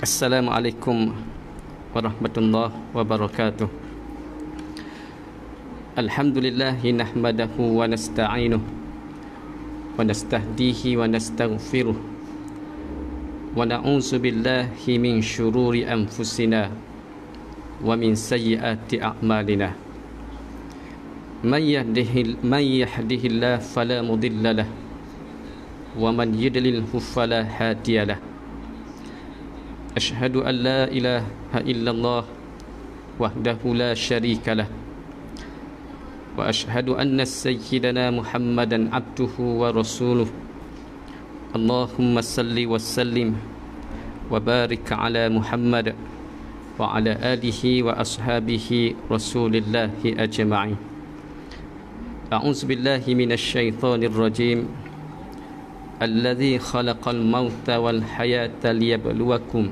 Assalamualaikum warahmatullahi wabarakatuh. Alhamdulillahi nahmadahu wa nasta'inuh wa nastahdihi wa nastaghfiruh wa na'udzu billahi min syururi anfusina wa min sayyiati a'malina. Man yahdihillahu fala mudilla lahu wa man yudlilhu fala hadiya lahu. Asyhadu an la ilaha illallah wahdahu la syarika lah wa asyhadu anna sayyidana Muhammadan abduhu wa rasuluh. Allahumma salli wa sallim wa barik ala Muhammad wa ala alihi wa ashabihi rasulillahi ajma'in. A'udzu billahi minasy syaithanir rajim. Alladzi khalaqal mauta wal hayata liyabluwakum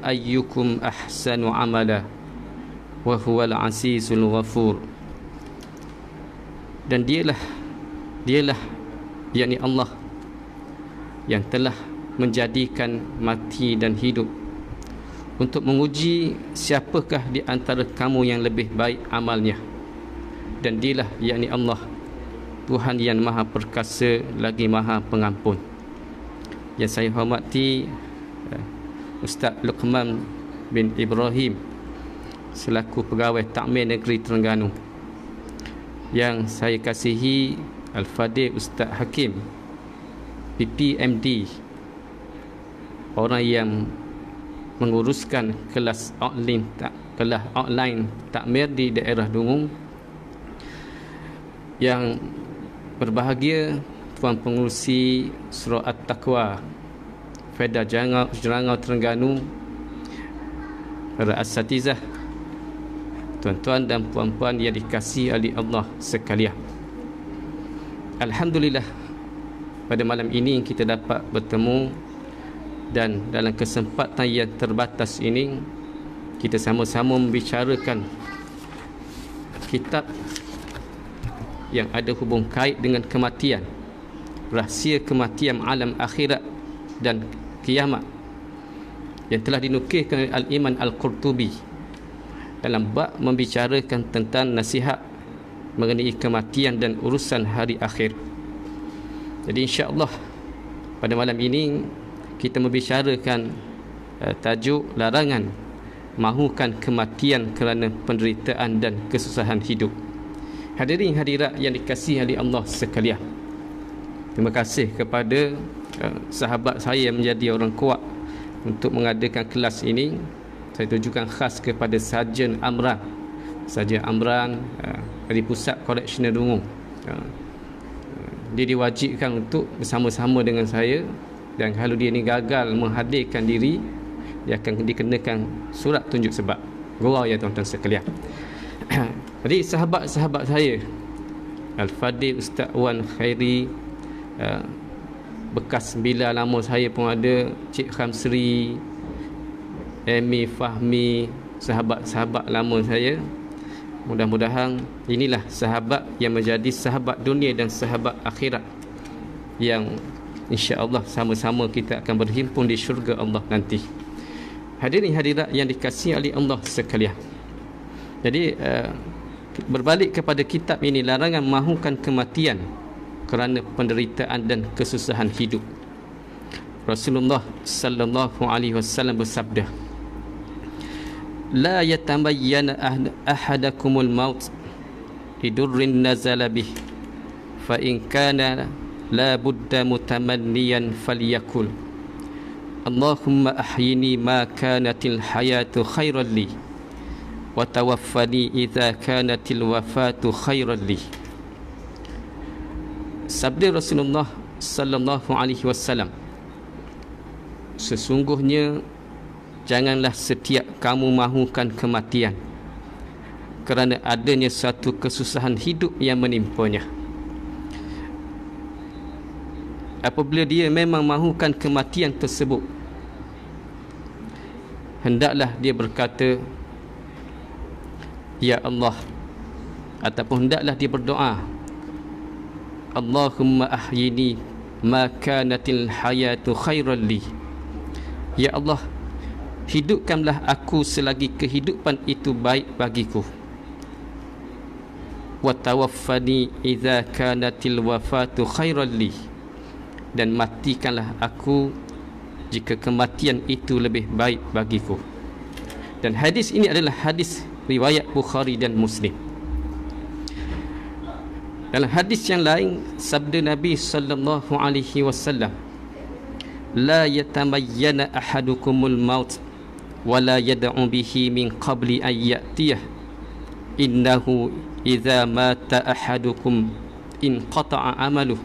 ayyukum ahsanu amala wa huwal azizul ghafur. Dan dialah yakni Allah yang telah menjadikan mati dan hidup untuk menguji siapakah di antara kamu yang lebih baik amalnya. Dan dialah yakni Allah, Tuhan yang maha perkasa lagi maha pengampun. Yang saya hormati Ustaz Luqman bin Ibrahim selaku pegawai Takmir Negeri Terengganu. Yang saya kasihi Al-Fadil Ustaz Hakim PPMD, orang yang menguruskan kelas online takmir di daerah Dungung. Yang berbahagia Tuan Pengurusi Surau At-Taqwa Feda Jerangau Terengganu, para asatizah, tuan-tuan dan puan-puan yang dikasihi oleh Allah sekalian. Alhamdulillah, pada malam ini kita dapat bertemu, dan dalam kesempatan yang terbatas ini kita sama-sama membicarakan kitab yang ada hubung kait dengan kematian, rahsia kematian alam akhirat dan kiamat, yang telah dinukilkan oleh Al-Imam Al-Qurtubi dalam bab membicarakan tentang nasihat mengenai kematian dan urusan hari akhir. Jadi insya-Allah pada malam ini kita membicarakan tajuk larangan mahukan kematian kerana penderitaan dan kesusahan hidup. Hadirin hadirat yang dikasihi oleh Allah sekalian, terima kasih kepada sahabat saya yang menjadi orang kuat untuk mengadakan kelas ini. Saya tujukan khas kepada Sarjan Amran dari Pusat Koreksional Dungung. Dia diwajibkan untuk bersama-sama dengan saya, dan kalau dia ni gagal menghadirkan diri, dia akan dikenakan surat tunjuk sebab. Gurau ya tuan-tuan sekalian. Jadi sahabat-sahabat saya, Al-Fadil Ustaz Wan Khairi, bekas bila lama saya pun ada, Cik Khamsri, Amy Fahmi, sahabat-sahabat lama saya. Mudah-mudahan inilah sahabat yang menjadi sahabat dunia dan sahabat akhirat, yang insya-Allah sama-sama kita akan berhimpun di syurga Allah nanti. Hadirin hadirat yang dikasihi oleh Allah sekalian. Jadi berbalik kepada kitab ini, larangan mahukan kematian kerana penderitaan dan kesusahan hidup. Rasulullah sallallahu alaihi wasallam bersabda, la yatamayyana ahadakumul maut lidurrin nazala bih, fa in kana la budda mutamanniyan falyakul Allahumma ahyini ma kanatil hayatu khairan li wa tawaffani idza kanatil wafatu khairan li. Sabda Rasulullah sallallahu alaihi wasallam, sesungguhnya janganlah setiap kamu mahukan kematian kerana adanya satu kesusahan hidup yang menimpanya. Apabila dia memang mahukan kematian tersebut, hendaklah dia berkata, ya Allah, ataupun hendaklah dia berdoa, Allahumma ahyini ma kanatil hayatu khairan li Ya Allah, hidupkanlah aku selagi kehidupan itu baik bagiku. Wa tawaffani idza kanatil wafatu khairan li, dan matikanlah aku jika kematian itu lebih baik bagiku. Dan hadis ini adalah hadis riwayat Bukhari dan Muslim. Dalam hadis yang lain, sabda Nabi sallallahu alaihi wasallam, la yatamayyana ahadukumul maut wa la yad'u bihi min qabli an ya'tiyah, innahu idza mata ahadukum in qata'a amaluhu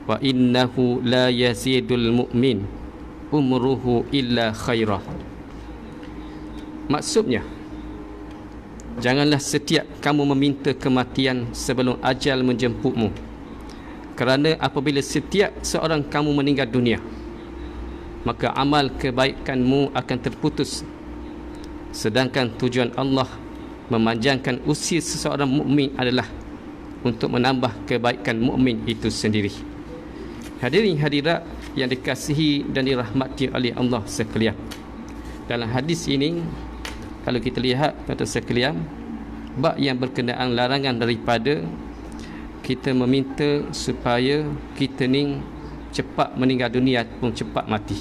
wa innahu la yazidul mu'min umruhu illa khairah. Maksudnya, janganlah setiap kamu meminta kematian sebelum ajal menjemputmu, kerana apabila setiap seorang kamu meninggal dunia, maka amal kebaikanmu akan terputus, sedangkan tujuan Allah memanjangkan usia seseorang mukmin adalah untuk menambah kebaikan mukmin itu sendiri. Hadirin hadirat yang dikasihi dan dirahmati oleh Allah sekalian, dalam hadis ini kalau kita lihat tuan-tuan sekalian, bab yang berkenaan larangan daripada kita meminta supaya kita ni cepat meninggal dunia ataupun cepat mati.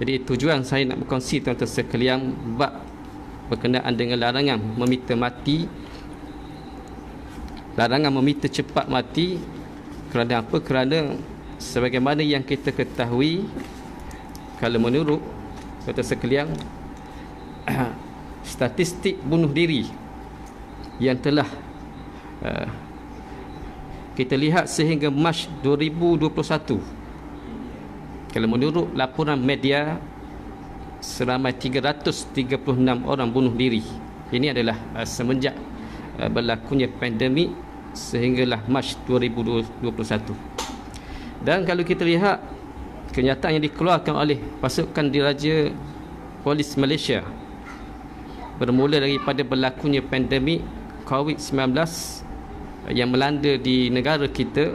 Jadi tujuan saya nak berkongsi tuan-tuan sekalian bab berkenaan dengan larangan meminta mati, larangan meminta cepat mati. Kerana apa? Kerana sebagaimana yang kita ketahui, kalau menurut tuan-tuan sekalian, statistik bunuh diri yang telah kita lihat sehingga Mac 2021, kalau menurut laporan media, seramai 336 orang bunuh diri. Ini adalah semenjak berlakunya pandemik sehinggalah Mac 2021. Dan kalau kita lihat kenyataan yang dikeluarkan oleh pasukan diraja polis Malaysia bermula daripada berlakunya pandemik COVID-19 yang melanda di negara kita,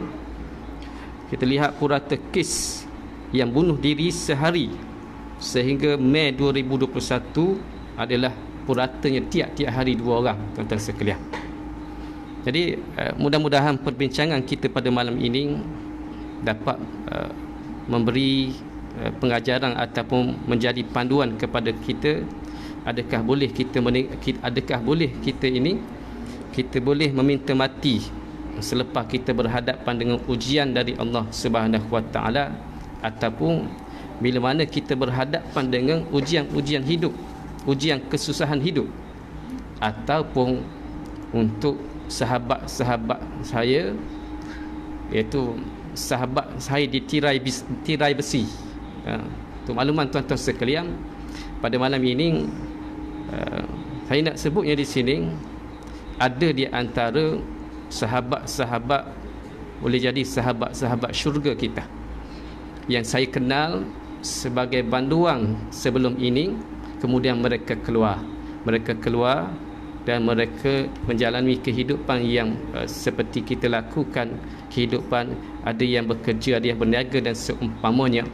kita lihat purata kes yang bunuh diri sehari sehingga Mei 2021 adalah puratanya tiap-tiap hari 2 orang, tuan-tuan sekalian. Jadi mudah-mudahan perbincangan kita pada malam ini dapat memberi pengajaran ataupun menjadi panduan kepada kita. Adakah boleh kita boleh meminta mati selepas kita berhadapan dengan ujian dari Allah Subhanahu Wa Taala, ataupun bila mana kita berhadapan dengan ujian-ujian hidup, ujian kesusahan hidup, ataupun untuk sahabat-sahabat saya, iaitu sahabat saya di tirai besi. Untuk makluman tuan-tuan sekalian, pada malam ini saya nak sebutnya di sini, ada di antara sahabat-sahabat, boleh jadi sahabat-sahabat syurga kita yang saya kenal sebagai banduang sebelum ini, kemudian mereka keluar dan mereka menjalani kehidupan yang seperti kita lakukan kehidupan. Ada yang bekerja, ada yang berniaga dan seumpamanya,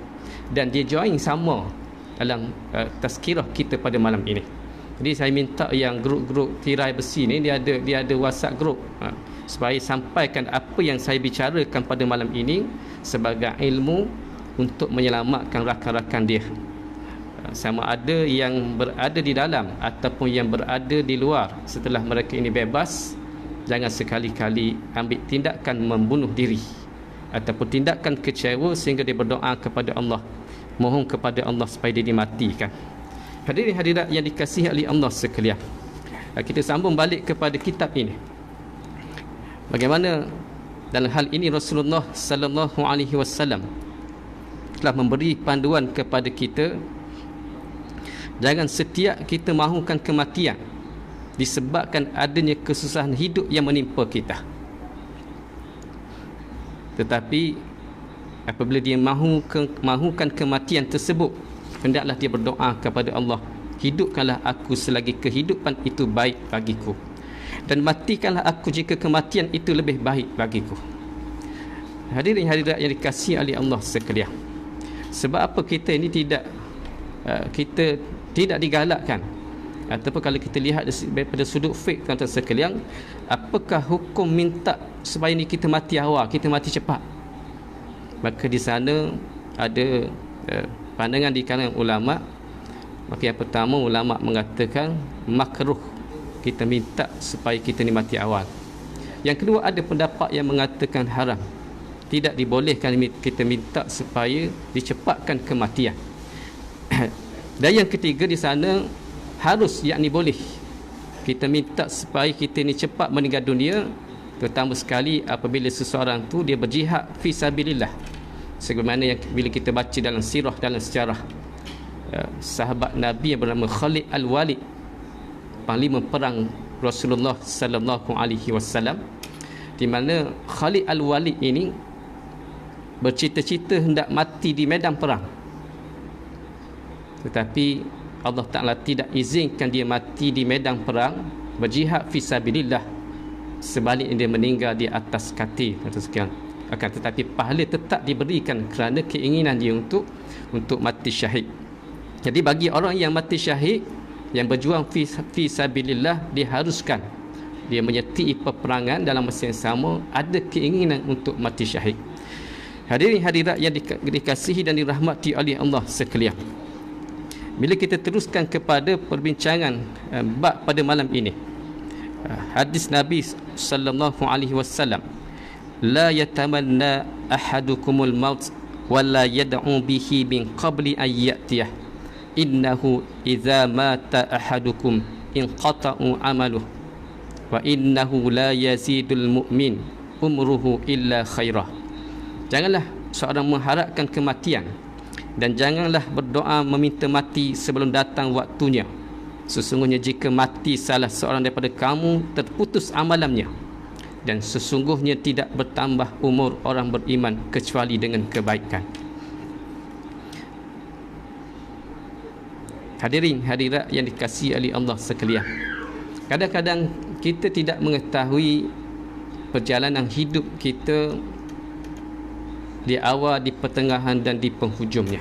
dan dia join sama dalam tazkirah kita pada malam ini. Jadi saya minta yang grup-grup tirai besi ni, dia ada WhatsApp group, supaya sampaikan apa yang saya bicarakan pada malam ini sebagai ilmu untuk menyelamatkan rakan-rakan dia, sama ada yang berada di dalam ataupun yang berada di luar. Setelah mereka ini bebas, jangan sekali-kali ambil tindakan membunuh diri ataupun tindakan kecewa sehingga dia berdoa kepada Allah, mohon kepada Allah supaya dia dimatikan. Hadirin hadirat yang dikasihi oleh Allah sekalian, kita sambung balik kepada kitab ini. Bagaimana dalam hal ini Rasulullah sallallahu alaihi wasallam telah memberi panduan kepada kita, jangan setiap kita mahukan kematian disebabkan adanya kesusahan hidup yang menimpa kita. Tetapi apabila dia mahukan kematian tersebut, hendaklah dia berdoa kepada Allah, hidupkanlah aku selagi kehidupan itu baik bagiku, dan matikanlah aku jika kematian itu lebih baik bagiku. Hadirin hadirat yang dikasihi oleh Allah sekalian, sebab apa kita ini tidak kita tidak digalakkan. Ataupun kalau kita lihat daripada sudut fiqh tuan-tuan sekalian, apakah hukum minta supaya ni kita mati awal, kita mati cepat? Maka di sana ada pandangan di kalangan ulama. Maka yang pertama, ulama mengatakan makruh kita minta supaya kita ni mati awal. Yang kedua, ada pendapat yang mengatakan haram, tidak dibolehkan kita minta supaya dicepatkan kematian. Dan yang ketiga di sana, harus, yakni boleh kita minta supaya kita ni cepat meninggal dunia, terutama sekali apabila seseorang tu dia berjihad fi sabilillah, sebagaimana yang bila kita baca dalam sirah, dalam sejarah sahabat Nabi yang bernama Khalid Al-Walid, panglima perang Rasulullah sallallahu alaihi wasallam, di mana Khalid Al-Walid ini bercita-cita hendak mati di medan perang, tetapi Allah Ta'ala tidak izinkan dia mati di medan perang berjihad fi sabilillah, sebaliknya dia meninggal di atas katil atau sekian. Akan tetapi pahala tetap diberikan kerana keinginan dia untuk mati syahid. Jadi bagi orang yang mati syahid, yang berjuang fi sabilillah, diharuskan dia menyertai peperangan dalam masa yang sama, ada keinginan untuk mati syahid. Hadirin hadirat yang dikasihi dan dirahmati oleh Allah sekalian, bila kita teruskan kepada perbincangan bab pada malam ini, hadis Nabi sallallahu alaihi wasallam, la yatamanna ahadukumul maut wa la yad'u bihi min qabli an ya'tiyah, innahu idza mata ahadukum inqata'u amaluhu wa innahu la yazidul mu'min umruhu illa khairah. Janganlah seorang mengharapkan kematian, dan janganlah berdoa meminta mati sebelum datang waktunya. Sesungguhnya jika mati salah seorang daripada kamu, terputus amalannya, dan sesungguhnya tidak bertambah umur orang beriman kecuali dengan kebaikan. Hadirin hadirat yang dikasihi oleh Allah sekalian, kadang-kadang kita tidak mengetahui perjalanan hidup kita di awal, di pertengahan dan di penghujungnya.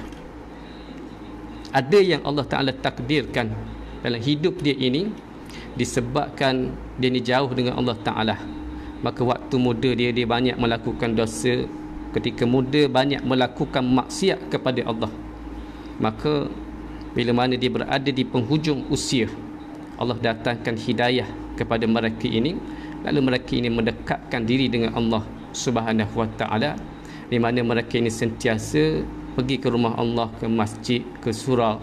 Ada yang Allah Ta'ala takdirkan dalam hidup dia ini disebabkan dia ni jauh dengan Allah Ta'ala, maka waktu muda dia banyak melakukan dosa, ketika muda banyak melakukan maksiat kepada Allah. Maka bila mana dia berada di penghujung usia, Allah datangkan hidayah kepada mereka ini, lalu mereka ini mendekatkan diri dengan Allah Subhanahu wa Ta'ala, di mana mereka ini sentiasa pergi ke rumah Allah, ke masjid, ke surau.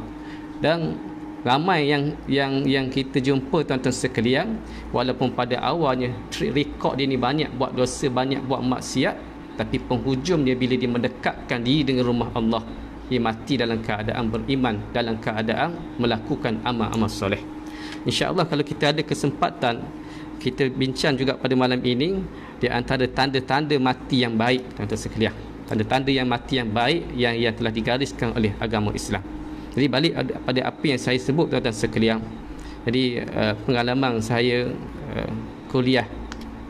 Dan ramai yang kita jumpa tuan-tuan sekalian, walaupun pada awalnya rekod dia ni banyak buat dosa, banyak buat maksiat, tapi penghujung dia bila dia mendekatkan diri dengan rumah Allah, dia mati dalam keadaan beriman, dalam keadaan melakukan amal-amal soleh. InsyaAllah kalau kita ada kesempatan, kita bincang juga pada malam ini di antara tanda-tanda mati yang baik, tuan-tuan sekalian. Tanda-tanda yang mati yang baik yang telah digariskan oleh agama Islam. Jadi balik pada apa yang saya sebut, tuan-tuan sekalian. Jadi pengalaman saya kuliah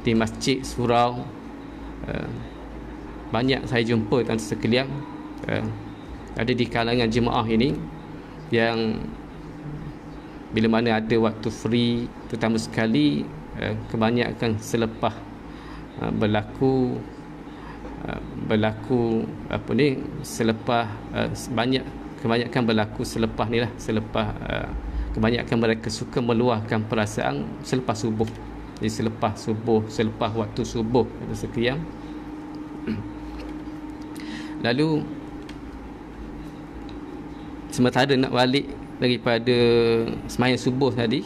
di masjid, surau, banyak saya jumpa, tuan-tuan sekalian, ada di kalangan jemaah ini yang bila mana ada waktu free, terutama sekali kebanyakan selepas berlaku apa ni, selepas kebanyakan berlaku selepas ni lah, selepas kebanyakan mereka suka meluahkan perasaan selepas subuh. Jadi selepas subuh, selepas waktu subuh sekian, lalu sementara nak balik daripada sembahyang subuh tadi,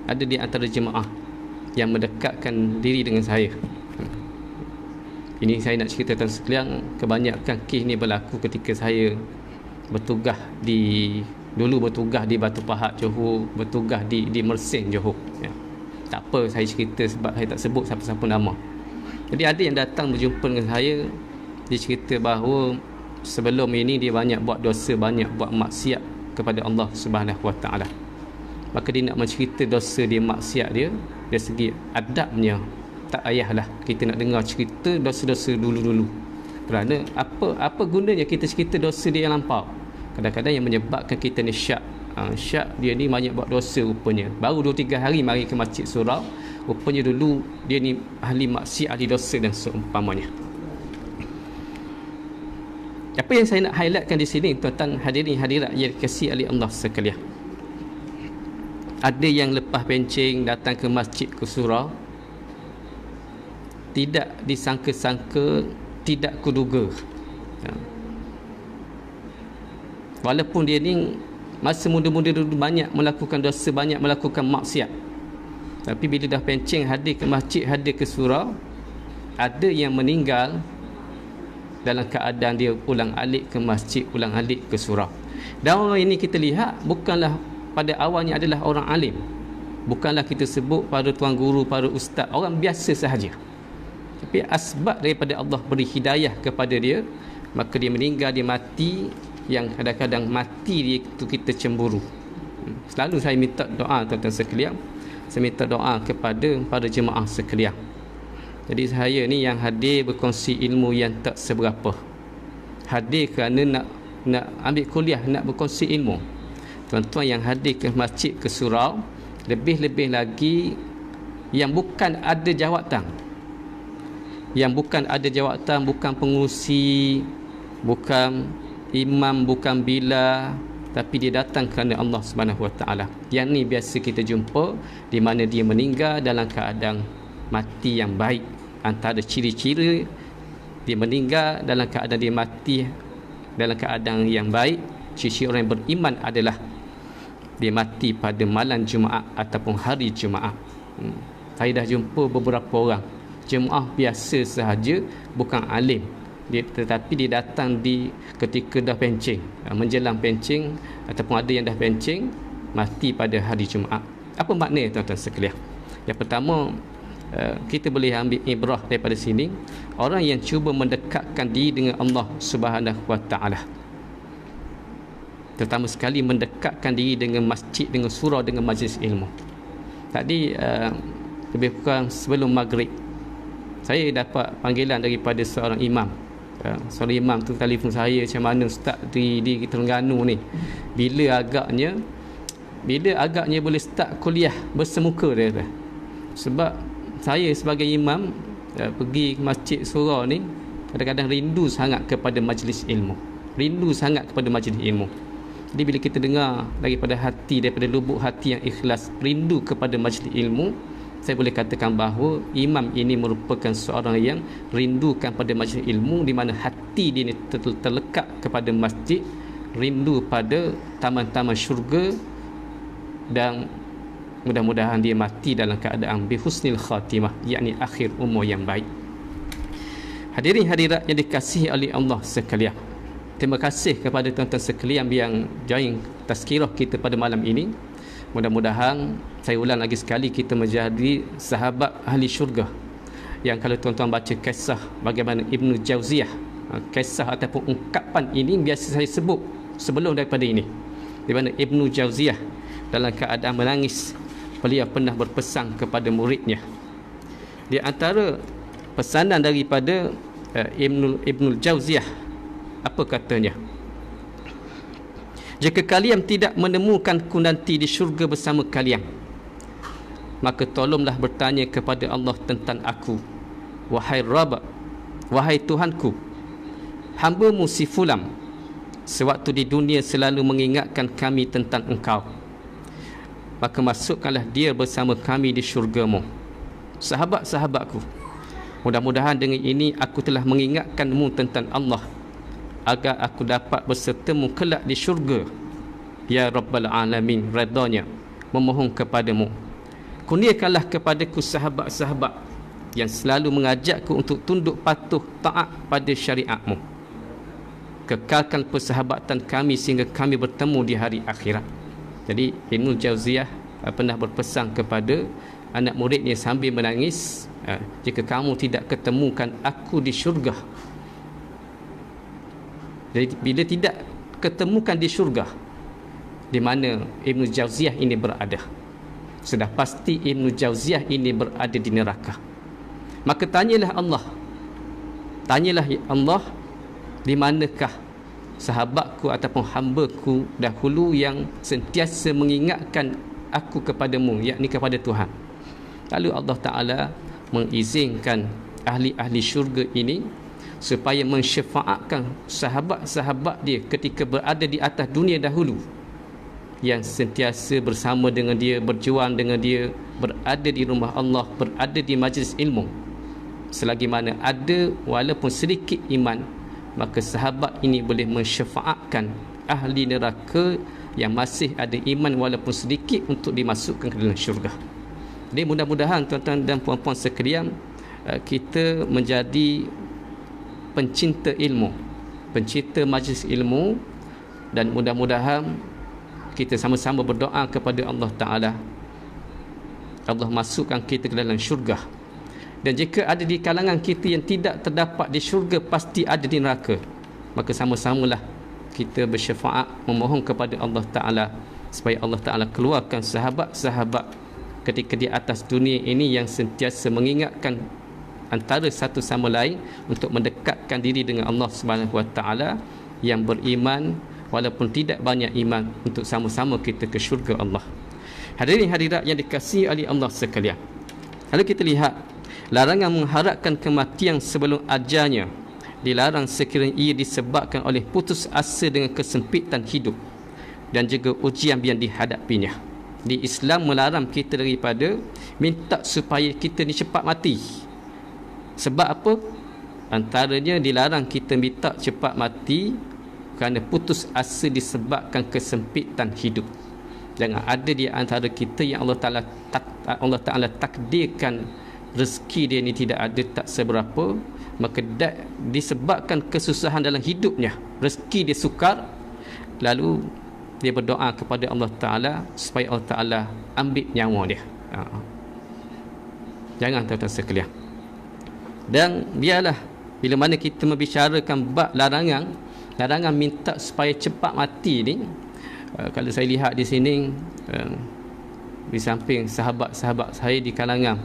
ada di antara jemaah yang mendekatkan diri dengan saya. Ini saya nak cerita tentang sekalian, kebanyakan kes ni berlaku ketika saya bertugas dulu bertugas di Batu Pahat, Johor, bertugas di Mersing, Johor. Ya. Tak apa saya cerita sebab saya tak sebut siapa-siapa nama. Jadi ada yang datang berjumpa dengan saya, dia cerita bahawa sebelum ini dia banyak buat dosa, banyak buat maksiat kepada Allah Subhanahu Wa Taala. Maka dia nak mencerita dosa dia, maksiat dia, dari segi adabnya tak payahlah kita nak dengar cerita dosa-dosa dulu-dulu. Kerana apa gunanya kita cerita dosa dia yang lampau? Kadang-kadang yang menyebabkan kita ni syak, syak dia ni banyak buat dosa rupanya. Baru 2-3 hari mari ke masjid surau, rupanya dulu dia ni ahli maksiat, ahli dosa dan seumpamanya. Apa yang saya nak highlightkan di sini, tuan-tuan hadirin hadirat yang dikasihi oleh Allah sekalian, ada yang lepas pencing datang ke masjid, ke surau, tidak disangka-sangka, tidak kuduga, walaupun dia ni masa muda-muda dulu banyak melakukan dosa, banyak melakukan maksiat, tapi bila dah pencing hadir ke masjid, hadir ke surau, ada yang meninggal dalam keadaan dia ulang-alik ke masjid, ulang-alik ke surau. Dan orang ini kita lihat bukanlah pada awalnya adalah orang alim, bukanlah kita sebut para tuan guru, para ustaz, orang biasa sahaja, tapi asbab daripada Allah beri hidayah kepada dia, maka dia meninggal, dia mati. Yang kadang-kadang mati dia itu kita cemburu. Selalu saya minta doa tuan-tuan sekalian, saya minta doa kepada para jemaah sekalian. Jadi saya ni yang hadir berkongsi ilmu yang tak seberapa, hadir kerana nak ambil kuliah, nak berkongsi ilmu. Tuan-tuan yang hadir ke masjid, ke surau, lebih-lebih lagi yang bukan ada jawatan, bukan pengurusi, bukan imam, bukan bila, tapi dia datang kerana Allah Subhanahu Wa Taala. Yang ni biasa kita jumpa, di mana dia meninggal dalam keadaan mati yang baik. Antara ciri-ciri dia meninggal dalam keadaan dia mati dalam keadaan yang baik, ciri-ciri orang yang beriman adalah dia mati pada malam Jumaat ataupun hari Jumaat. Saya dah jumpa beberapa orang jemaah biasa sahaja, bukan alim, tetapi dia datang di ketika dah pencing, menjelang pencing, ataupun ada yang dah pencing, mati pada hari Jumaat. Apa makna tuan-tuan sekalian? Yang pertama, kita boleh ambil ibrah daripada sini, orang yang cuba mendekatkan diri dengan Allah Subhanahu Wa Taala, terutama sekali mendekatkan diri dengan masjid, dengan surau, dengan majlis ilmu. Tadi lebih kurang sebelum maghrib, saya dapat panggilan daripada seorang imam. Seorang imam tu telefon saya, macam mana ustaz di Terengganu ni, bila agaknya boleh start kuliah bersemuka dia. Sebab saya sebagai imam pergi ke masjid surau ni, kadang-kadang rindu sangat kepada majlis ilmu, Jadi bila kita dengar daripada hati, daripada lubuk hati yang ikhlas, rindu kepada majlis ilmu, saya boleh katakan bahawa imam ini merupakan seorang yang rindukan pada majlis ilmu, di mana hati dia ini terlekat kepada masjid, rindu pada taman-taman syurga, dan mudah-mudahan dia mati dalam keadaan bihusnil khatimah, yakni akhir umur yang baik. Hadirin hadirat yang dikasihi oleh Allah sekalian, terima kasih kepada tuan-tuan sekalian yang join tazkirah kita pada malam ini. Mudah-mudahan, saya ulang lagi sekali, kita menjadi sahabat ahli syurga. Yang kalau tuan-tuan baca kisah bagaimana Ibnu Jauziyah, kisah ataupun ungkapan ini biasa saya sebut sebelum daripada ini, di mana Ibnu Jauziyah dalam keadaan menangis, beliau pernah berpesan kepada muridnya. Di antara pesanan daripada Ibnu Jauziyah, apa katanya? Jika kalian tidak menemukanku nanti di syurga bersama kalian, maka tolonglah bertanya kepada Allah tentang aku. Wahai Rabb, wahai Tuhanku, hamba-Mu si Fulan sewaktu di dunia selalu mengingatkan kami tentang Engkau, maka masukkanlah dia bersama kami di syurga-Mu. Sahabat-sahabatku, mudah-mudahan dengan ini aku telah mengingatkanmu tentang Allah, agar aku dapat bersertamu kelak di syurga. Ya Rabbal Alamin, redanya memohon kepadamu, kurniakanlah kepadaku sahabat-sahabat yang selalu mengajakku untuk tunduk patuh taat pada syariat-Mu. Kekalkan persahabatan kami sehingga kami bertemu di hari akhirat. Jadi Ibnu Jauziyah pernah berpesan kepada anak muridnya sambil menangis, jika kamu tidak ketemukan aku di syurga. Jadi bila tidak ketemukan di syurga, di mana Ibnu Jauziyah ini berada, sudah pasti Ibnu Jauziyah ini berada di neraka. Maka tanyalah Allah, di manakah sahabatku ataupun hamba-Ku dahulu yang sentiasa mengingatkan aku kepadamu, yakni kepada Tuhan. Lalu Allah Ta'ala mengizinkan ahli-ahli syurga ini supaya mensyafaatkan sahabat-sahabat dia ketika berada di atas dunia dahulu, yang sentiasa bersama dengan dia, berjuang dengan dia, berada di rumah Allah, berada di majlis ilmu. Selagi mana ada walaupun sedikit iman, maka sahabat ini boleh mensyafaatkan ahli neraka yang masih ada iman walaupun sedikit untuk dimasukkan ke dalam syurga. Jadi mudah-mudahan tuan-tuan dan puan-puan sekalian, kita menjadi pencinta ilmu, pencinta majlis ilmu, dan mudah-mudahan kita sama-sama berdoa kepada Allah Ta'ala, Allah masukkan kita ke dalam syurga. Dan jika ada di kalangan kita yang tidak terdapat di syurga, pasti ada di neraka, maka sama-samalah kita bersyafaat memohon kepada Allah Ta'ala supaya Allah Ta'ala keluarkan sahabat-sahabat ketika di atas dunia ini yang sentiasa mengingatkan antara satu sama lain untuk mendekatkan diri dengan Allah Subhanahu Wa Ta'ala, yang beriman walaupun tidak banyak iman, untuk sama-sama kita ke syurga Allah. Hadirin hadirat yang dikasihi oleh Allah sekalian, lalu kita lihat larangan mengharapkan kematian sebelum ajalnya dilarang sekiranya ia disebabkan oleh putus asa dengan kesempitan hidup dan juga ujian yang dihadapinya. Di Islam melarang kita daripada minta supaya kita ni cepat mati. Sebab apa? Antaranya dilarang kita minta cepat mati kerana putus asa disebabkan kesempitan hidup. Jangan ada di antara kita yang Allah Ta'ala takdirkan rezeki dia ni tidak ada, tak seberapa, maka disebabkan kesusahan dalam hidupnya, rezeki dia sukar, lalu dia berdoa kepada Allah Ta'ala supaya Allah Ta'ala ambil nyawa dia. Jangan tuan-tuan sekalian. Dan biarlah bila mana kita membicarakan bab larangan minta supaya cepat mati ni, kalau saya lihat di sini, di samping sahabat-sahabat saya di kalangan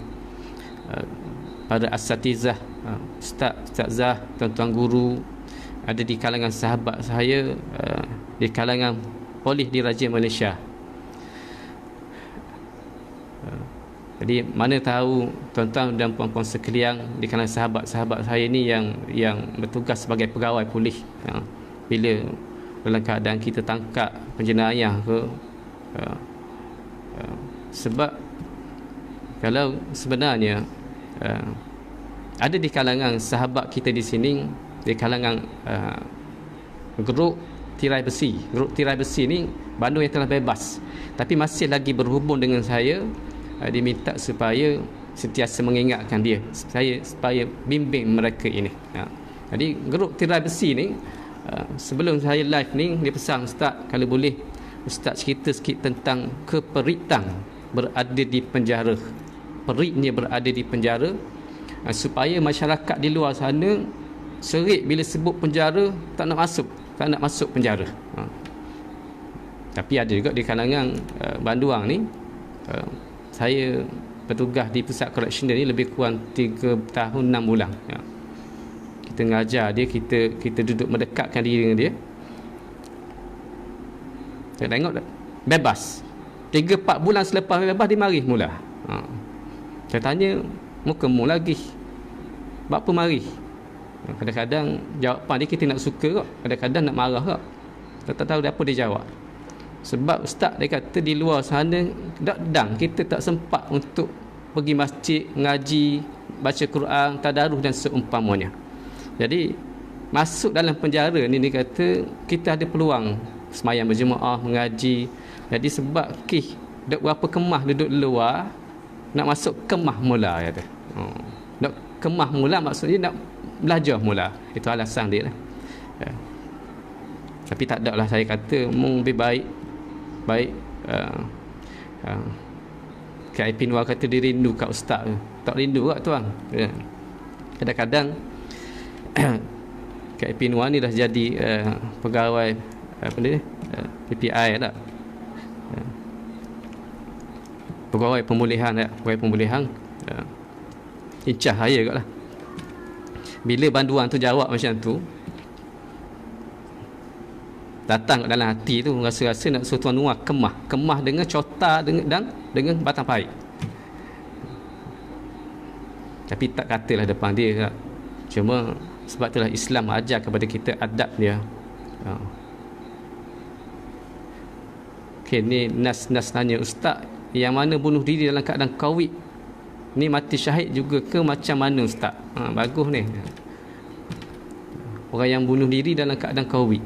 para asatizah, ustazah, tuan-tuan guru, ada di kalangan sahabat saya di kalangan polis Diraja Malaysia. Jadi mana tahu tuan-tuan dan puan-puan sekalian di kalangan sahabat-sahabat saya ni yang bertugas sebagai pegawai polis, bila dalam keadaan kita tangkap penjenayah ke, sebab kalau sebenarnya ada di kalangan sahabat kita di sini, di kalangan grup tirai besi. Grup tirai besi ni bandar yang telah bebas, tapi masih lagi berhubung dengan saya, diminta supaya sentiasa mengingatkan dia, supaya bimbing mereka ini. Jadi grup tirai besi ni, sebelum saya live ni, dia pesan, Ustaz, kalau boleh Ustaz cerita sikit tentang keperitan berada di penjara, peritnya berada di penjara, supaya masyarakat di luar sana serik bila sebut penjara tak nak masuk penjara. Tapi ada juga di kalangan banduang ni, saya bertugas di pusat correctional ni lebih kurang 3 tahun 6 bulan. Kita ngajar dia, kita duduk mendekatkan diri dengan dia. Saya tengok bebas 3-4 bulan selepas bebas dia mari mula. Saya tanya, muka mu lagi, buat apa mari? Kadang-kadang jawapan dia kita nak suka kok, kadang-kadang nak marah kok. Kita tak tahu apa dia jawab. Sebab ustaz dia kata di luar sana kadang kita tak sempat untuk pergi masjid, ngaji, baca Quran, tadarus dan seumpamanya. Jadi masuk dalam penjara ni, dia kata kita ada peluang semayang berjemaah, mengaji. Jadi sebab duk berapa kemah duduk luar, nak masuk kemah mula kata. Nak kemah mula maksudnya nak belajar mula. Itu alasan dia lah. Tapi tak ada lah, saya kata lebih baik KIP Nuar kata dia rindu kat ustaz. Tak rindu kat tuan. Kadang-kadang KIP Nuar ni dah jadi pegawai PPI tak? Pegawai pemulihan tak? Pegawai pemulihan incah saya kot lah. Bila banduan tu jawab macam tu, datang kat dalam hati tu, rasa-rasa nak suruh tuan nuar kemah dengan cota dengan batang pahit. Tapi tak katalah depan dia tak. Cuma sebab itulah Islam ajar kepada kita adab dia. Okey, ni Nas tanya, ustaz, yang mana bunuh diri dalam keadaan COVID ni mati syahid juga ke macam mana ustaz? Bagus ni. Orang yang bunuh diri dalam keadaan COVID,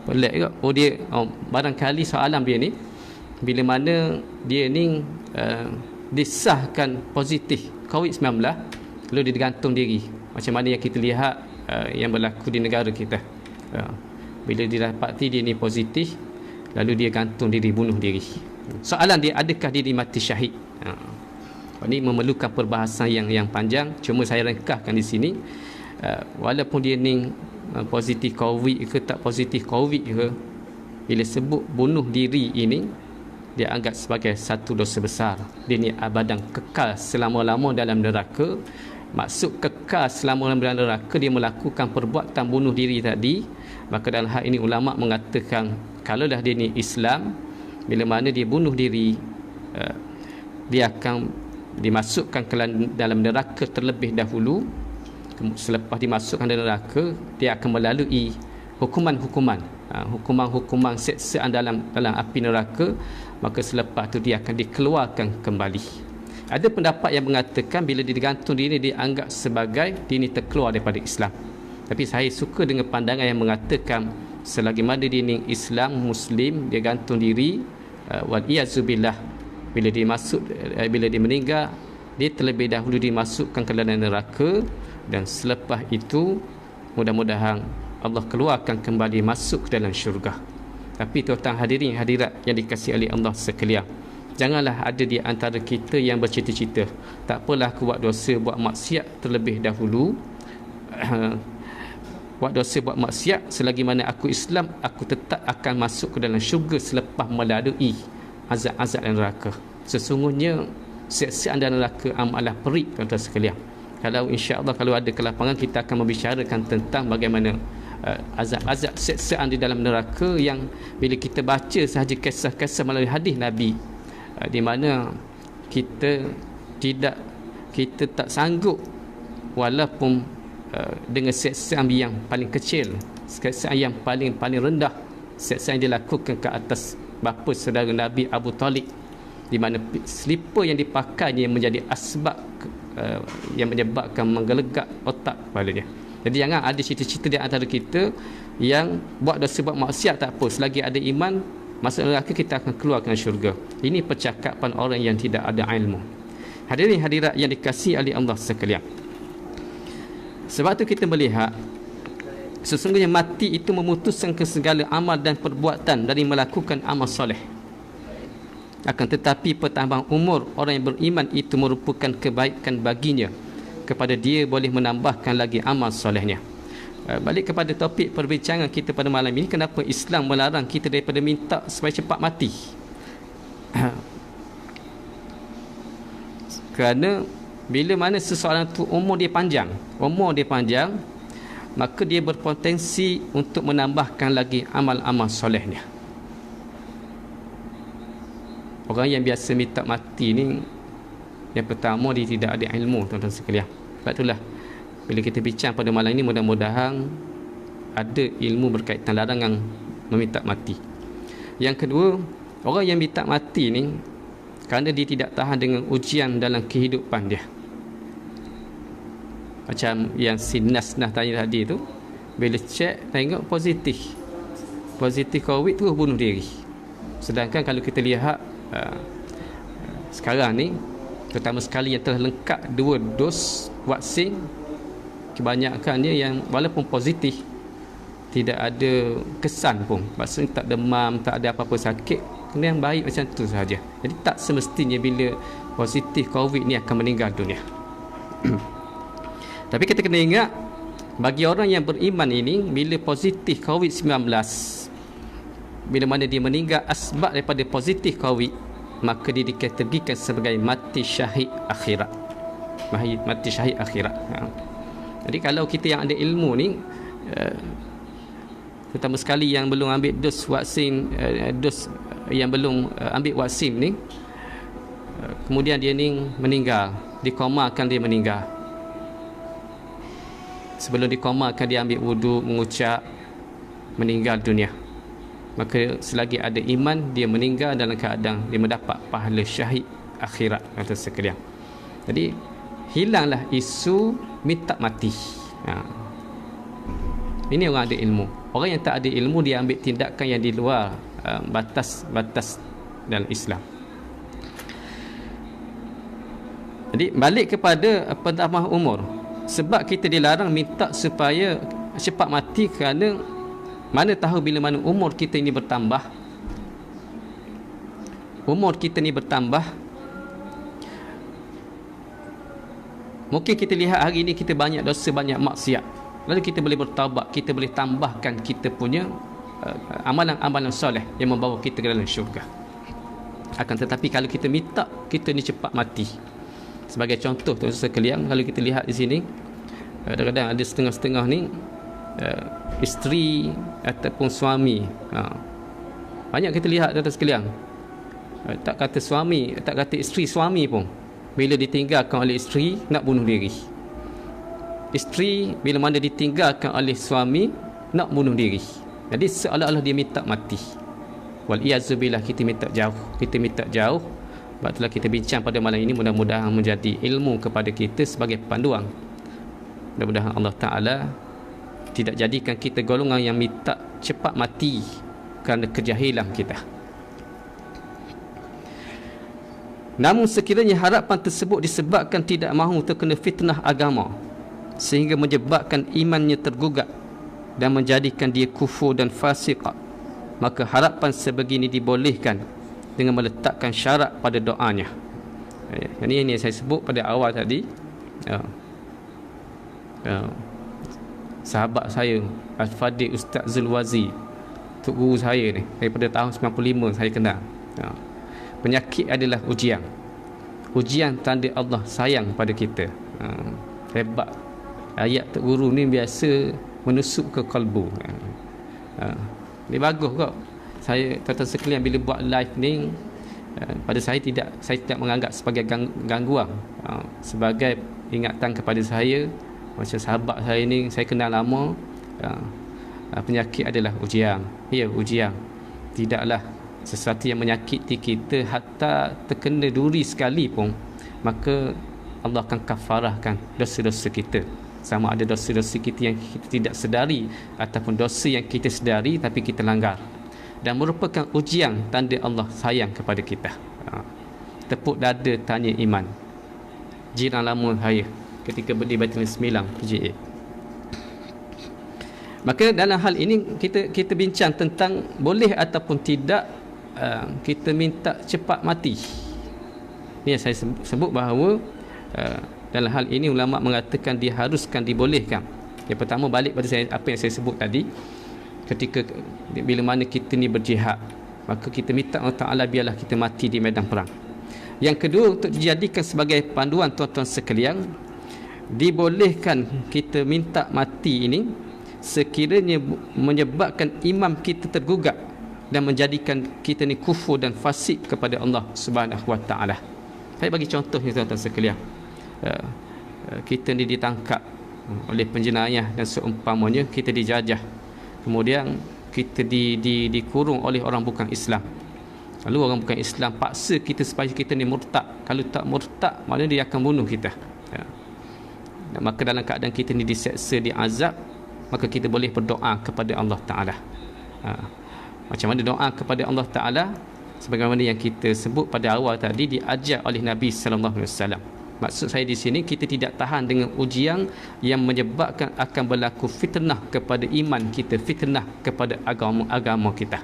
pelik ke? Barangkali soalan dia ni, bila mana dia ni disahkan positif COVID-19, lalu dia digantung diri, macam mana yang kita lihat yang berlaku di negara kita. Bila dia dapati dia ni positif, lalu dia gantung diri, bunuh diri. Soalan dia, adakah dia mati syahid? Ini memerlukan perbahasan yang panjang. Cuma saya ringkaskan di sini, walaupun dia ni positif COVID ke tak positif COVID ke, bila sebut bunuh diri ini, dia anggap sebagai satu dosa besar. Dia ni abadan kekal selama-lama dalam neraka. Maksud kekal selama-lamanya dalam neraka, dia melakukan perbuatan bunuh diri tadi. Maka dalam hal ini ulama mengatakan, kalau dah dia ni Islam, bila mana dia bunuh diri, dia akan dimasukkan ke dalam neraka terlebih dahulu. Selepas dimasukkan dalam neraka, dia akan melalui hukuman-hukuman siksaan dalam api neraka. Maka selepas itu dia akan dikeluarkan kembali. Ada pendapat yang mengatakan bila dia digantung diri, dia anggap sebagai dia ni terkeluar daripada Islam. Tapi saya suka dengan pandangan yang mengatakan, selagi mana dia ni Islam, Muslim, dia gantung diri, wal-iyazubillah, bila dia meninggal, dia terlebih dahulu dimasukkan ke dalam neraka. Dan selepas itu mudah-mudahan Allah keluarkan kembali masuk ke dalam syurga. Tapi tuan-tuan hadirin hadirat yang dikasihi oleh Allah sekalian, janganlah ada di antara kita yang bercita-cita, tak apalah aku buat dosa, buat maksiat terlebih dahulu. Buat dosa, buat maksiat, selagi mana aku Islam, aku tetap akan masuk ke dalam syurga selepas melalui azab-azab dan neraka. Sesungguhnya siksaan dan neraka amalah perik, tuan-tuan sekalian. Kalau insya-Allah kalau ada kelapangan, kita akan membicarakan tentang bagaimana azab-azab siksaan di dalam neraka, yang bila kita baca sahaja kisah-kisah melalui hadis Nabi, di mana kita tak sanggup, walaupun dengan siksaan yang paling kecil, siksaan yang paling rendah, siksaan yang dilakukan ke atas bapa saudara Nabi Abu Talib, di mana selipar yang dipakainya menjadi asbab yang menyebabkan menggelegak otak kepalanya. Jadi jangan ada cita-cita di antara kita yang buat dosa, buat maksiat tak apa, selagi ada iman, masuk neraka kita akan keluar ke syurga. Ini percakapan orang yang tidak ada ilmu. Hadirin hadirat yang dikasihi oleh Allah sekalian, sebab tu kita melihat sesungguhnya mati itu memutuskan segala amal dan perbuatan dari melakukan amal soleh. Akan tetapi pertambahan umur orang yang beriman itu merupakan kebaikan baginya, kepada dia boleh menambahkan lagi amal solehnya. Balik kepada topik perbincangan kita pada malam ini, kenapa Islam melarang kita daripada minta supaya cepat mati? Kerana bila mana seseorang tu umur dia panjang, maka dia berpotensi untuk menambahkan lagi amal-amal solehnya. Orang yang biasa minta mati ni, yang pertama dia tidak ada ilmu, tuan-tuan sekalian. Sebab itulah bila kita bincang pada malam ini, mudah-mudahan ada ilmu berkaitan larangan meminta mati. Yang kedua, orang yang minta mati ni kerana dia tidak tahan dengan ujian dalam kehidupan dia. Macam yang si Nas tanya tadi tu, bila cek tengok positif COVID tu bunuh diri. Sedangkan kalau kita lihat sekarang ni, terutama sekali yang telah lengkap 2 dos vaksin, kebanyakannya yang walaupun positif tidak ada kesan pun, maksudnya tak demam, tak ada apa-apa sakit, kena yang baik macam tu sahaja. Jadi tak semestinya bila positif COVID ni akan meninggal dunia. Tapi kita kena ingat, bagi orang yang beriman ini, bila positif COVID-19, bila mana dia meninggal asbab daripada positif COVID, maka dia dikategorikan sebagai mati syahid akhirat. Mati syahid akhirat. Jadi kalau kita yang ada ilmu ni, terutama sekali yang belum ambil dos vaksin, dos yang belum ambil vaksin ni, kemudian dia ni meninggal, dikomakan dia meninggal. Sebelum dikomakan dia ambil wudu, mengucap, meninggal dunia. Maka selagi ada iman, dia meninggal dalam keadaan dia mendapat pahala syahid akhirat, kata sekalian. Jadi hilanglah isu minta mati. Ini orang ada ilmu. Orang yang tak ada ilmu, dia ambil tindakan yang di luar batas-batas dalam Islam. Jadi balik kepada pentambah umur, sebab kita dilarang minta supaya cepat mati, kerana mana tahu bila mana umur kita ini bertambah. Umur kita ni bertambah, mungkin kita lihat hari ini kita banyak dosa, banyak maksiat, lalu kita boleh bertaubat, kita boleh tambahkan kita punya amalan-amalan soleh yang membawa kita ke dalam syurga. Akan tetapi kalau kita minta kita ni cepat mati, sebagai contoh tuan sekalian, kalau kita lihat di sini, kadang-kadang ada setengah-setengah ni isteri ataupun suami, banyak kita lihat tuan sekalian, tak kata suami, tak kata isteri, suami pun bila ditinggalkan oleh isteri nak bunuh diri. Isteri bila mana ditinggalkan oleh suami nak bunuh diri. Jadi seolah-olah dia minta mati. Wal-iyazubillah, kita minta jauh. Kita minta jauh. Sebab itulah kita bincang pada malam ini, mudah-mudahan menjadi ilmu kepada kita sebagai panduan. Mudah-mudahan Allah Ta'ala tidak jadikan kita golongan yang minta cepat mati kerana kejahilan kita. Namun sekiranya harapan tersebut disebabkan tidak mahu terkena fitnah agama sehingga menyebabkan imannya tergugat dan menjadikan dia kufur dan fasik, maka harapan sebegini dibolehkan dengan meletakkan syarat pada doanya. Ini yang saya sebut pada awal tadi. Sahabat saya Al-Fadil Ustaz Zulwazi, tok guru saya ni, daripada tahun 95 saya kenal. Penyakit adalah ujian. Ujian tanda Allah sayang pada kita. Hebat. Ayat tok guru ni biasa menusuk ke kalbu. Ni bagus kok. Saya tuan-tuan sekalian bila buat live ni, pada saya tidak menganggap sebagai gangguan, sebagai ingatan kepada saya, macam sahabat saya ni saya kenal lama. Penyakit adalah ujian. Ya, ujian. Tidaklah sesuatu yang menyakiti kita hatta terkena duri sekali pun, maka Allah akan kafarahkan dosa-dosa kita. Sama ada dosa-dosa kita yang kita tidak sedari ataupun dosa yang kita sedari tapi kita langgar, dan merupakan ujian tanda Allah sayang kepada kita. Tepuk dada tanya iman. Jiran lama saya ketika di Baitul Sembilan PJA. Maka dalam hal ini kita bincang tentang boleh ataupun tidak kita minta cepat mati. Ini yang saya sebut bahawa dalam hal ini ulama mengatakan diharuskan, dibolehkan. Yang pertama balik pada apa yang saya sebut tadi, ketika bila mana kita ni berjihad, maka kita minta Allah Ta'ala biarlah kita mati di medan perang. Yang kedua, untuk dijadikan sebagai panduan tuan-tuan sekalian, dibolehkan kita minta mati ini sekiranya menyebabkan imam kita tergugat dan menjadikan kita ni kufur dan fasik kepada Allah Subhanahu Wa Ta'ala. Saya bagi contoh ni tuan-tuan sekalian. Kita ni ditangkap oleh penjenayah dan seumpamanya, kita dijajah, kemudian kita dikurung oleh orang bukan Islam. Lalu orang bukan Islam paksa kita supaya kita ni murtad. Kalau tak murtad, maknanya dia akan bunuh kita. Dan maka dalam keadaan kita ni diseksa, diazab, maka kita boleh berdoa kepada Allah Ta'ala. Macam mana doa kepada Allah Ta'ala? Sebagaimana yang kita sebut pada awal tadi, diajar oleh Nabi Sallallahu Alaihi Wasallam. Maksud saya di sini, kita tidak tahan dengan ujian yang menyebabkan akan berlaku fitnah kepada iman kita, fitnah kepada agama kita.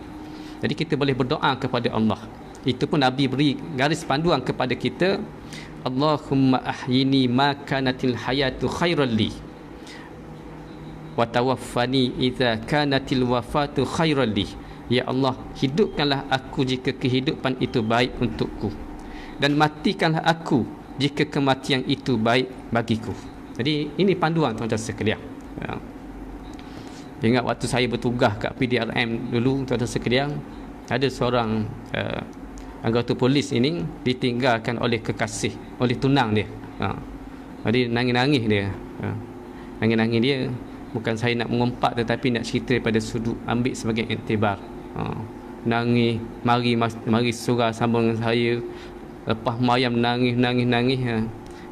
Jadi kita boleh berdoa kepada Allah. Itu pun Nabi beri garis panduan kepada kita. Allahumma ahyini ma kanatil hayatu khairan li wa tawaffani idza kanatil wafatu khairan li. Ya Allah, hidupkanlah aku jika kehidupan itu baik untukku, dan matikanlah aku jika kematian itu baik bagiku. Jadi ini panduan tuan-tuan sekalian. Ingat waktu saya bertugas kat PDRM dulu, tuan-tuan sekalian, ada seorang anggota polis ini ditinggalkan oleh kekasih, oleh tunang dia. Jadi nangis-nangis dia. Nangis-nangis dia, bukan saya nak mengumpat, tetapi nak cerita daripada sudut ambil sebagai iktibar. Nangis, mari surah sambung dengan saya. Lepas mayam nangis.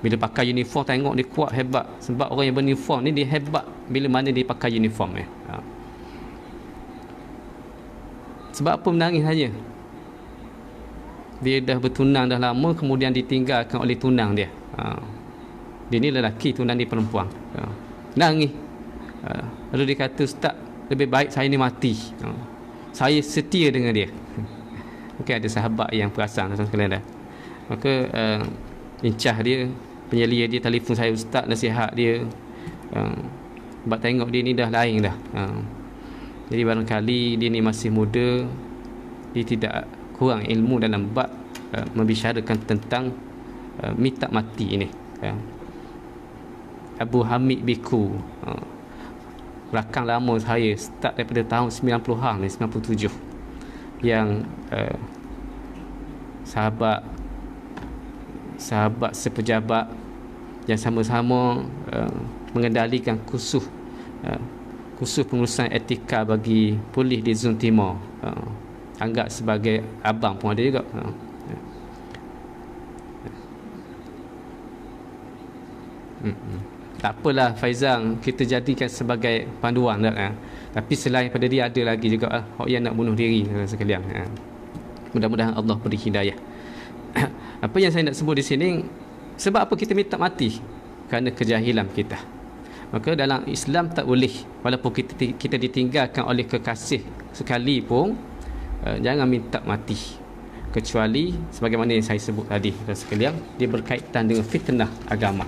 Bila pakai uniform tengok dia kuat, hebat. Sebab orang yang beruniform ni dia hebat bila mana dia pakai uniform. Sebab apa menangis saja? Dia dah bertunang dah lama, kemudian ditinggalkan oleh tunang dia. Dia ni lelaki, tunang dia perempuan. Nangis. Lalu dia kata, "Ustaz, lebih baik saya ni mati. Saya setia dengan dia." Mungkin ada sahabat yang perasan tuan sekalian dah. Maka incah dia, penyelia dia telefon saya, "Ustaz, nasihat dia. Sebab tengok dia ni dah lain dah. Jadi barangkali dia ni masih muda, dia tidak kurang ilmu dalam bab membicarakan tentang minta mati ini." Abu Hamid Biku, rakam lama saya, start daripada tahun 90-an ni, 97, yang sahabat sepejabat yang sama-sama mengendalikan kursus pengurusan etika bagi polis di Zon Timur. Anggap sebagai abang pun ada juga. Tak apalah Faizal, kita jadikan sebagai panduan tak? Tapi selain pada dia ada lagi juga yang nak bunuh diri sekalian. Mudah-mudahan Allah beri hidayah. Apa yang saya nak sebut di sini, sebab apa kita minta mati? Kerana kejahilan kita. Maka dalam Islam tak boleh, walaupun kita ditinggalkan oleh kekasih sekalipun, jangan minta mati. Kecuali sebagaimana yang saya sebut tadi sekalian, dia berkaitan dengan fitnah agama.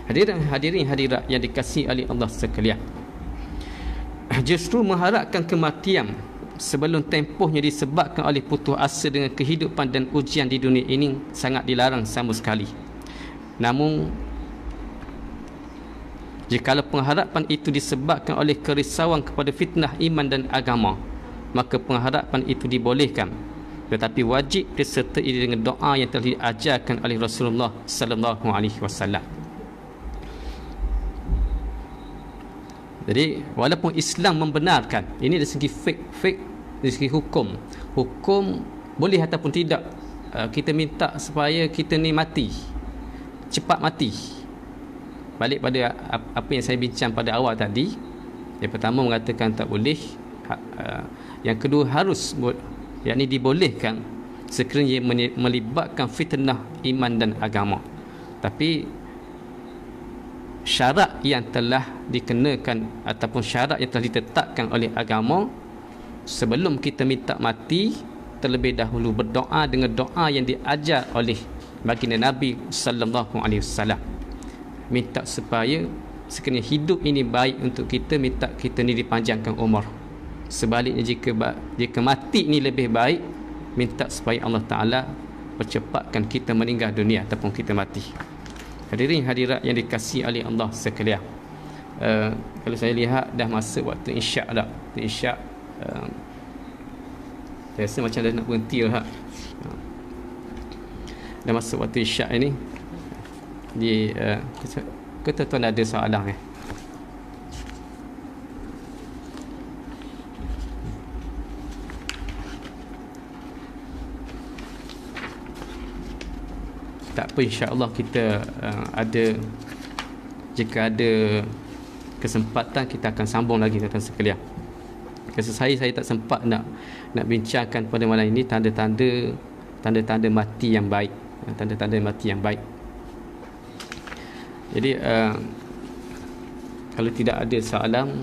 Hadirin hadirat yang dikasihi oleh Allah sekalian, justru mengharapkan kematian sebelum tempohnya disebabkan oleh putus asa dengan kehidupan dan ujian di dunia ini sangat dilarang sama sekali. Namun jikalau pengharapan itu disebabkan oleh kerisauan kepada fitnah iman dan agama, maka pengharapan itu dibolehkan, tetapi wajib disertai dengan doa yang telah diajarkan oleh Rasulullah sallallahu alaihi wasallam. Jadi walaupun Islam membenarkan ini dari segi fake dari segi hukum boleh ataupun tidak, kita minta supaya kita ni mati, cepat mati. Balik pada apa yang saya bincang pada awal tadi, yang pertama mengatakan tak boleh, yang kedua harus, yakni dibolehkan sekiranya melibatkan fitnah iman dan agama. Tapi syarat yang telah dikenakan ataupun syarat yang telah ditetapkan oleh agama, sebelum kita minta mati, terlebih dahulu berdoa dengan doa yang diajar oleh baginda Nabi sallallahu alaihi wasallam. Minta supaya sekiranya hidup ini baik untuk kita, minta kita ni dipanjangkan umur. Sebaliknya jika mati ni lebih baik, minta supaya Allah Ta'ala percepatkan kita meninggal dunia ataupun kita mati. Hadirin hadirat yang dikasihi oleh Allah sekalian, kalau saya lihat dah masuk waktu isyak dah. Waktu isyak, saya rasa macam dah nak berhenti lah. Dah masuk waktu isyak ini. Kita tuan ada soalan tak apa, insya-Allah kita jika ada kesempatan kita akan sambung lagi tuan-tuan sekalian. Kerana saya tak sempat nak bincangkan pada malam ini tanda-tanda mati yang baik, tanda-tanda mati yang baik. Jadi kalau tidak ada soalan,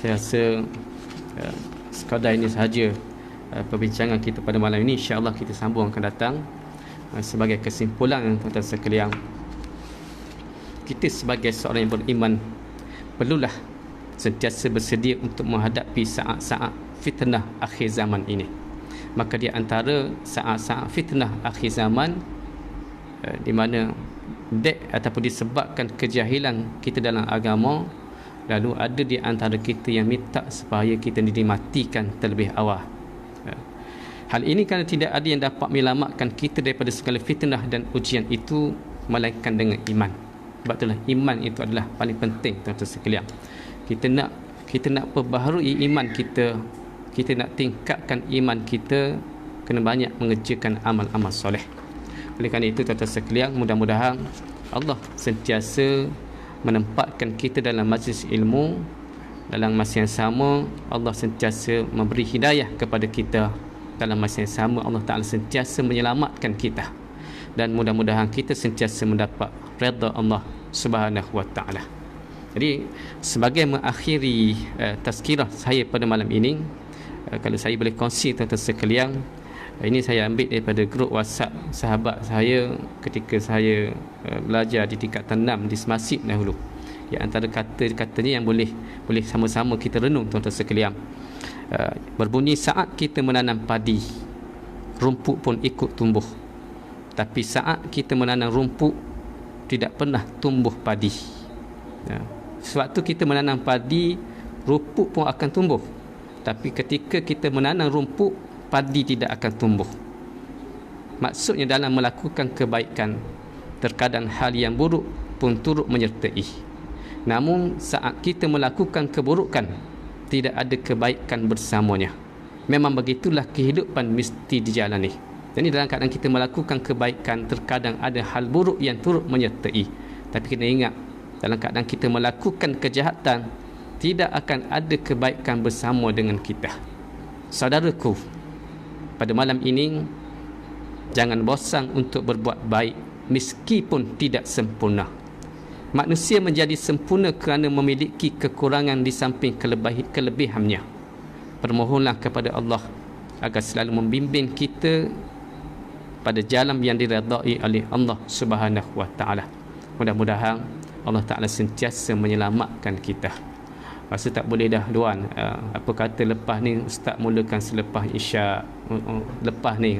saya rasa sekadar ini sahaja perbincangan kita pada malam ini. InsyaAllah kita sambung akan datang. Sebagai kesimpulan tuan-tuan sekalian, kita sebagai seorang yang beriman perlulah sentiasa bersedia untuk menghadapi saat-saat fitnah akhir zaman ini. Maka di antara saat-saat fitnah akhir zaman, di mana ataupun disebabkan kejahilan kita dalam agama, lalu ada di antara kita yang minta supaya kita dimatikan terlebih awal. Hal ini kerana tidak ada yang dapat menyelamatkan kita daripada segala fitnah dan ujian itu melainkan dengan iman. Sebab itulah iman itu adalah paling penting, tuan-tuan sekalian. Kita nak perbaharui iman kita, kita nak tingkatkan iman kita, kena banyak mengerjakan amal-amal soleh. Oleh kerana itu, tuan-tuan sekalian, mudah-mudahan Allah sentiasa menempatkan kita dalam majlis ilmu. Dalam masa yang sama, Allah sentiasa memberi hidayah kepada kita. Dalam masa yang sama, Allah Ta'ala sentiasa menyelamatkan kita. Dan mudah-mudahan kita sentiasa mendapat redha Allah Subhanahu Wa Ta'ala. Jadi, sebagai mengakhiri tazkirah saya pada malam ini, kalau saya boleh kongsi, tuan-tuan sekalian, ini saya ambil daripada grup WhatsApp sahabat saya ketika saya belajar di tingkatan 6 di Semasip dahulu. Ya, antara kata-katanya yang boleh sama-sama kita renung, tuan-tuan sekalian. Berbunyi, saat kita menanam padi, rumput pun ikut tumbuh. Tapi saat kita menanam rumput, tidak pernah tumbuh padi. Sewaktu kita menanam padi, rumput pun akan tumbuh. Tapi ketika kita menanam rumput, padi tidak akan tumbuh. Maksudnya dalam melakukan kebaikan, terkadang hal yang buruk pun turut menyertai. Namun saat kita melakukan keburukan, tidak ada kebaikan bersamanya. Memang begitulah kehidupan mesti dijalani. Jadi dalam keadaan kita melakukan kebaikan, terkadang ada hal buruk yang turut menyertai. Tapi kena ingat, dalam keadaan kita melakukan kejahatan, tidak akan ada kebaikan bersama dengan kita. Saudaraku, pada malam ini, jangan bosan untuk berbuat baik meskipun tidak sempurna. Manusia menjadi sempurna kerana memiliki kekurangan di samping kelebihannya. Permohonlah kepada Allah agar selalu membimbing kita pada jalan yang diredai oleh Allah Subhanahu Wa Ta'ala. Mudah-mudahan Allah Ta'ala sentiasa menyelamatkan kita. Rasa tak boleh dah Luan, apa kata lepas ni Ustaz mulakan selepas Isyak. Lepas ni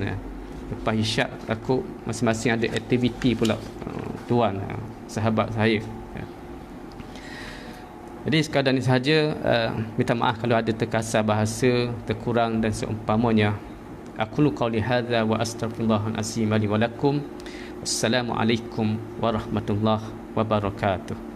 lepas Isyak aku masing-masing ada aktiviti pula, Tuan, sahabat saya. Jadi sekadar ini sahaja. Minta maaf kalau ada terkasar bahasa, terkurang dan seumpamanya. Aqulu qawli hadza wa astaghfirullahal azim li wa lakum. Wassalamualaikum warahmatullahi wabarakatuh.